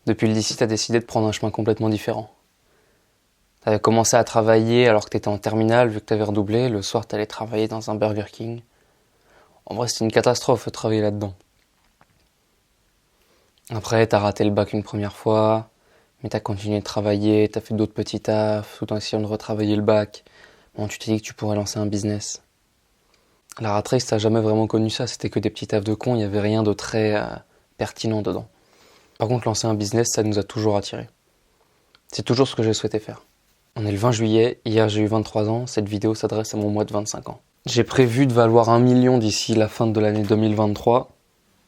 Depuis le lycée, t'as décidé de prendre un chemin complètement différent. T'avais commencé à travailler alors que t'étais en terminale, vu que t'avais redoublé. Le soir, t'allais travailler dans un Burger King. En vrai, c'était une catastrophe de travailler là-dedans. Après, t'as raté le bac une première fois, mais t'as continué de travailler, t'as fait d'autres petits tafs, tout en essayant de retravailler le bac. Bon, tu t'es dit que tu pourrais lancer un business. La rat race, t'as jamais vraiment connu ça, c'était que des petits tafs de con, il y avait rien de très pertinent dedans. Par contre, lancer un business, ça nous a toujours attirés. C'est toujours ce que j'ai souhaité faire. On est le 20 juillet, hier j'ai eu 23 ans, cette vidéo s'adresse à mon mois de 25 ans. J'ai prévu de valoir 1 million d'ici la fin de l'année 2023.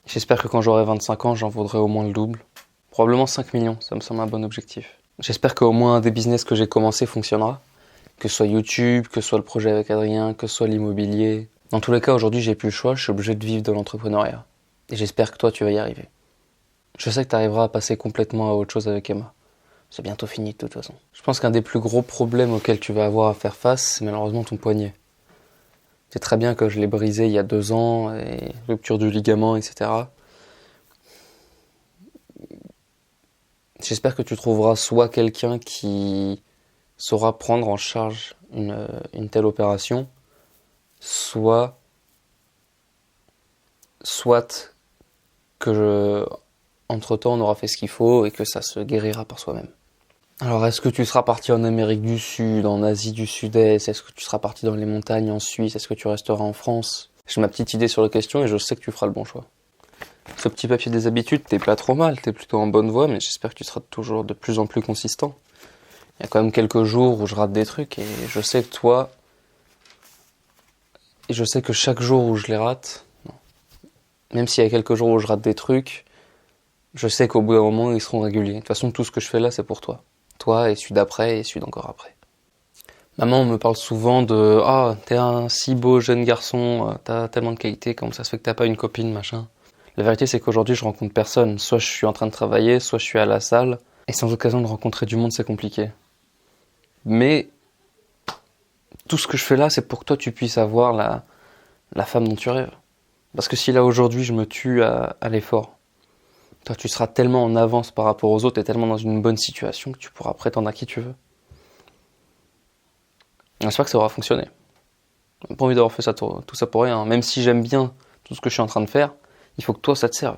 J'espère que quand j'aurai 25 ans, j'en vaudrai au moins le double. Probablement 5 millions, ça me semble un bon objectif. J'espère qu'au moins un des business que j'ai commencé fonctionnera. Que ce soit YouTube, que ce soit le projet avec Adrien, que ce soit l'immobilier. Dans tous les cas, aujourd'hui, j'ai plus le choix, je suis obligé de vivre de l'entrepreneuriat. Et j'espère que toi, tu vas y arriver. Je sais que tu arriveras à passer complètement à autre chose avec Emma. C'est bientôt fini de toute façon. Je pense qu'un des plus gros problèmes auxquels tu vas avoir à faire face, c'est malheureusement ton poignet. C'est très bien que je l'ai brisé il y a 2 ans, et rupture du ligament, etc. J'espère que tu trouveras soit quelqu'un qui saura prendre en charge une telle opération, soit que entre-temps on aura fait ce qu'il faut et que ça se guérira par soi-même. Alors est-ce que tu seras parti en Amérique du Sud, en Asie du Sud-Est, est-ce que tu seras parti dans les montagnes en Suisse, est-ce que tu resteras en France? J'ai ma petite idée sur la question et je sais que tu feras le bon choix. Ce petit papier des habitudes, t'es pas trop mal, t'es plutôt en bonne voie, mais j'espère que tu seras toujours de plus en plus consistant. Il y a quand même quelques jours où je rate des trucs et je sais que toi, et je sais que chaque jour où je les rate, non. Même s'il y a quelques jours où je rate des trucs, je sais qu'au bout d'un moment, ils seront réguliers. De toute façon, tout ce que je fais là, c'est pour toi. Toi et celui d'après et celui d'encore après. Maman me parle souvent de « Ah, t'es un si beau jeune garçon, t'as tellement de qualités, comment ça se fait que t'as pas une copine, machin ?» La vérité, c'est qu'aujourd'hui, je rencontre personne. Soit je suis en train de travailler, soit je suis à la salle. Et sans occasion de rencontrer du monde, c'est compliqué. Mais tout ce que je fais là, c'est pour que toi, tu puisses avoir la femme dont tu rêves. Parce que si là, aujourd'hui, je me tue à l'effort, toi, tu seras tellement en avance par rapport aux autres et tellement dans une bonne situation que tu pourras prétendre à qui tu veux. J'espère que ça aura fonctionné. J'ai pas envie d'avoir fait ça tout ça pour rien. Même si j'aime bien tout ce que je suis en train de faire, il faut que toi, ça te serve.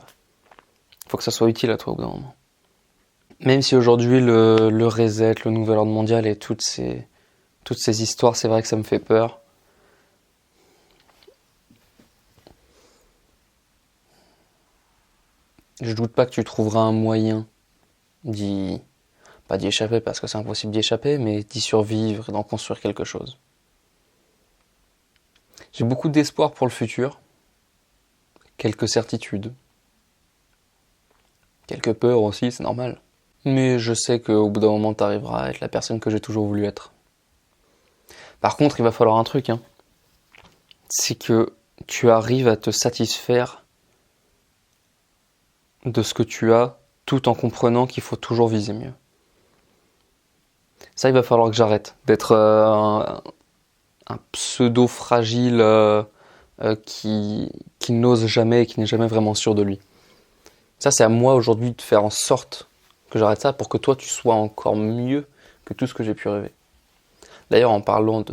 Il faut que ça soit utile à toi au bout d'un moment. Même si aujourd'hui, le reset, le nouvel ordre mondial et toutes ces histoires, c'est vrai que ça me fait peur. Je doute pas que tu trouveras un moyen pas d'y échapper parce que c'est impossible d'y échapper, mais d'y survivre et d'en construire quelque chose. J'ai beaucoup d'espoir pour le futur, quelques certitudes, quelques peurs aussi, c'est normal. Mais je sais qu'au bout d'un moment, t'arriveras à être la personne que j'ai toujours voulu être. Par contre, il va falloir un truc, c'est que tu arrives à te satisfaire de ce que tu as, tout en comprenant qu'il faut toujours viser mieux. Ça, il va falloir que j'arrête d'être un pseudo fragile qui n'ose jamais et qui n'est jamais vraiment sûr de lui. Ça, c'est à moi aujourd'hui de faire en sorte que j'arrête ça pour que toi, tu sois encore mieux que tout ce que j'ai pu rêver. D'ailleurs, en parlant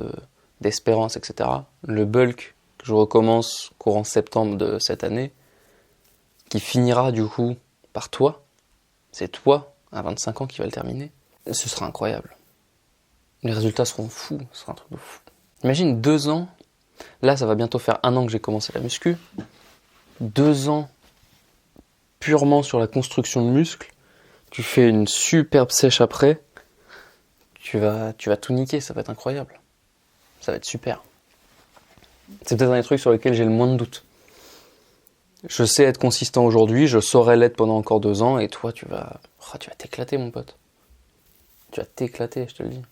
d'espérance, etc., le bulk que je recommence courant septembre de cette année, qui finira du coup par toi, c'est toi, à 25 ans, qui va le terminer, ce sera incroyable. Les résultats seront fous, ce sera un truc de fou. Imagine 2 ans, là ça va bientôt faire 1 an que j'ai commencé la muscu, 2 ans purement sur la construction de muscles, tu fais une superbe sèche après, tu vas tout niquer, ça va être incroyable. Ça va être super. C'est peut-être un des trucs sur lesquels j'ai le moins de doute. Je sais être consistant aujourd'hui, je saurai l'être pendant encore 2 ans, et toi tu vas t'éclater mon pote. Tu vas t'éclater, je te le dis.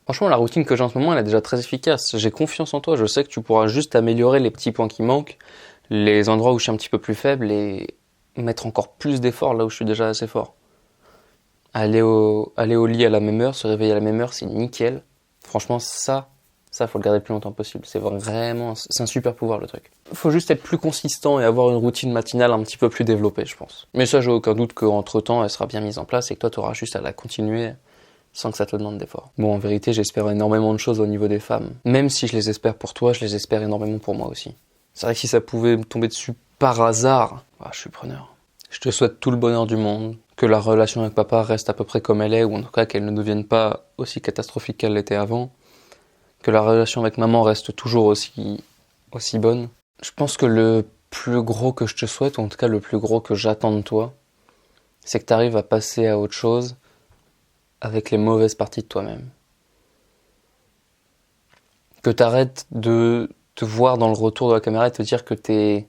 Franchement, la routine que j'ai en ce moment, elle est déjà très efficace. J'ai confiance en toi, je sais que tu pourras juste améliorer les petits points qui manquent, les endroits où je suis un petit peu plus faible, et mettre encore plus d'efforts là où je suis déjà assez fort. Aller au lit à la même heure, se réveiller à la même heure, c'est nickel. Franchement, ça, Ça, faut le garder le plus longtemps possible. C'est un super pouvoir, le truc. Faut juste être plus consistant et avoir une routine matinale un petit peu plus développée, je pense. Mais ça, j'ai aucun doute qu'entre-temps, elle sera bien mise en place et que toi, tu auras juste à la continuer sans que ça te demande d'effort. Bon, en vérité, j'espère énormément de choses au niveau des femmes. Même si je les espère pour toi, je les espère énormément pour moi aussi. C'est vrai que si ça pouvait me tomber dessus par hasard, je suis preneur. Je te souhaite tout le bonheur du monde, que la relation avec papa reste à peu près comme elle est, ou en tout cas qu'elle ne devienne pas aussi catastrophique qu'elle l'était avant, que la relation avec maman reste toujours aussi bonne. Je pense que le plus gros que je te souhaite, ou en tout cas le plus gros que j'attends de toi, c'est que tu arrives à passer à autre chose avec les mauvaises parties de toi-même. Que tu arrêtes de te voir dans le retour de la caméra et te dire que t'es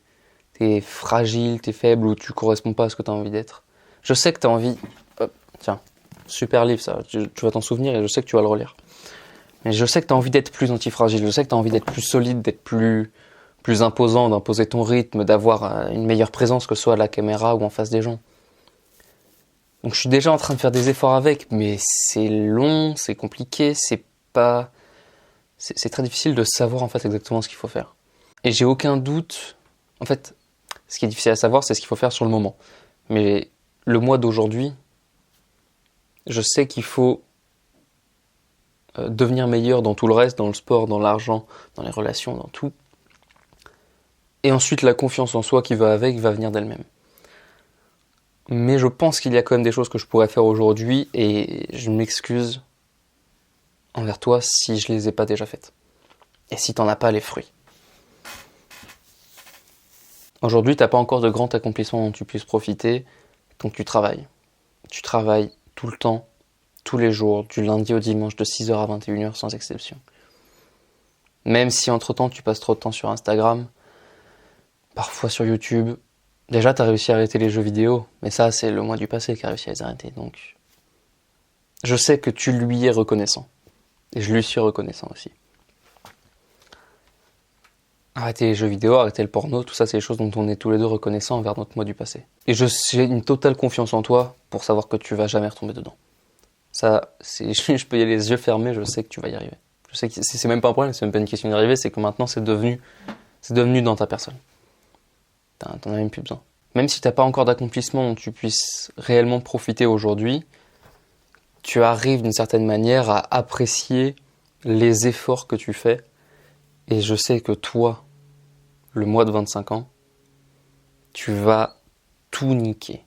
fragile, t'es faible ou tu corresponds pas à ce que t'as envie d'être. Je sais que t'as envie... tiens, super livre ça, tu vas t'en souvenir et je sais que tu vas le relire. Mais je sais que t'as envie d'être plus antifragile, je sais que t'as envie d'être plus solide, d'être plus imposant, d'imposer ton rythme, d'avoir une meilleure présence que ce soit à la caméra ou en face des gens. Donc je suis déjà en train de faire des efforts avec, mais c'est long, c'est compliqué, c'est très difficile de savoir en fait exactement ce qu'il faut faire. Et j'ai aucun doute, en fait, ce qui est difficile à savoir, c'est ce qu'il faut faire sur le moment. Mais le mois d'aujourd'hui, je sais qu'il faut devenir meilleur dans tout le reste, dans le sport, dans l'argent, dans les relations, dans tout. Et ensuite, la confiance en soi qui va avec va venir d'elle-même. Mais je pense qu'il y a quand même des choses que je pourrais faire aujourd'hui et je m'excuse envers toi si je les ai pas déjà faites. Et si t'en as pas les fruits. Aujourd'hui, t'as pas encore de grand accomplissement dont tu puisses profiter, donc tu travailles. Tu travailles tout le temps, tous les jours, du lundi au dimanche, de 6h à 21h sans exception. Même si entre-temps tu passes trop de temps sur Instagram, parfois sur YouTube. Déjà, t'as réussi à arrêter les jeux vidéo, mais ça, c'est le mois du passé qui a réussi à les arrêter, donc... Je sais que tu lui es reconnaissant. Et je lui suis reconnaissant aussi. Arrêter les jeux vidéo, arrêter le porno, tout ça, c'est des choses dont on est tous les deux reconnaissants envers notre moi du passé. Et j'ai une totale confiance en toi pour savoir que tu vas jamais retomber dedans. Ça, je peux y aller les yeux fermés, je sais que tu vas y arriver. Je sais que c'est même pas un problème, c'est même pas une question d'y arriver, c'est que maintenant c'est devenu dans ta personne. T'en as même plus besoin. Même si t'as pas encore d'accomplissement dont tu puisses réellement profiter aujourd'hui, tu arrives d'une certaine manière à apprécier les efforts que tu fais. Et je sais que toi, le mois de 25 ans, tu vas tout niquer.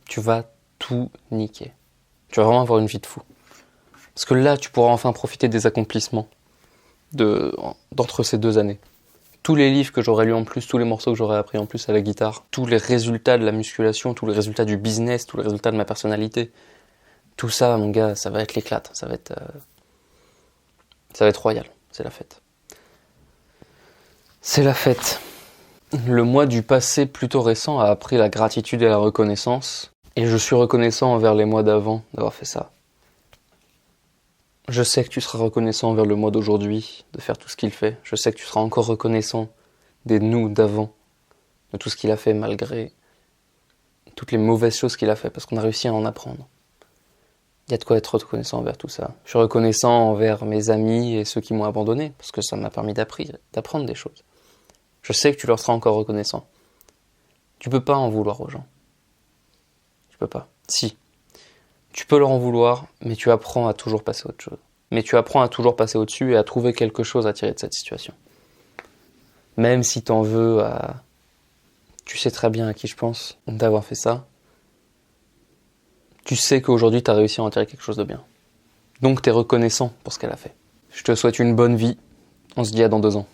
Tu vas tout niquer. Tu vas vraiment avoir une vie de fou. Parce que là, tu pourras enfin profiter des accomplissements d'entre ces 2 années. Tous les livres que j'aurais lus en plus, tous les morceaux que j'aurais appris en plus à la guitare, tous les résultats de la musculation, tous les résultats du business, tous les résultats de ma personnalité, tout ça, mon gars, ça va être l'éclate. Ça va être royal. C'est la fête. C'est la fête. Le mois du passé plutôt récent a appris la gratitude et la reconnaissance. Et je suis reconnaissant envers les mois d'avant d'avoir fait ça. Je sais que tu seras reconnaissant envers le mois d'aujourd'hui, de faire tout ce qu'il fait. Je sais que tu seras encore reconnaissant des nous d'avant, de tout ce qu'il a fait malgré toutes les mauvaises choses qu'il a fait, parce qu'on a réussi à en apprendre. Il y a de quoi être reconnaissant envers tout ça. Je suis reconnaissant envers mes amis et ceux qui m'ont abandonné, parce que ça m'a permis d'apprendre des choses. Je sais que tu leur seras encore reconnaissant. Tu peux pas en vouloir aux gens. Tu peux pas. Si. Tu peux leur en vouloir, mais tu apprends à toujours passer à autre chose. Mais tu apprends à toujours passer au-dessus et à trouver quelque chose à tirer de cette situation. Même si t'en veux à... Tu sais très bien à qui je pense d'avoir fait ça. Tu sais qu'aujourd'hui t'as réussi à en tirer quelque chose de bien. Donc t'es reconnaissant pour ce qu'elle a fait. Je te souhaite une bonne vie. On se dit à dans 2 ans.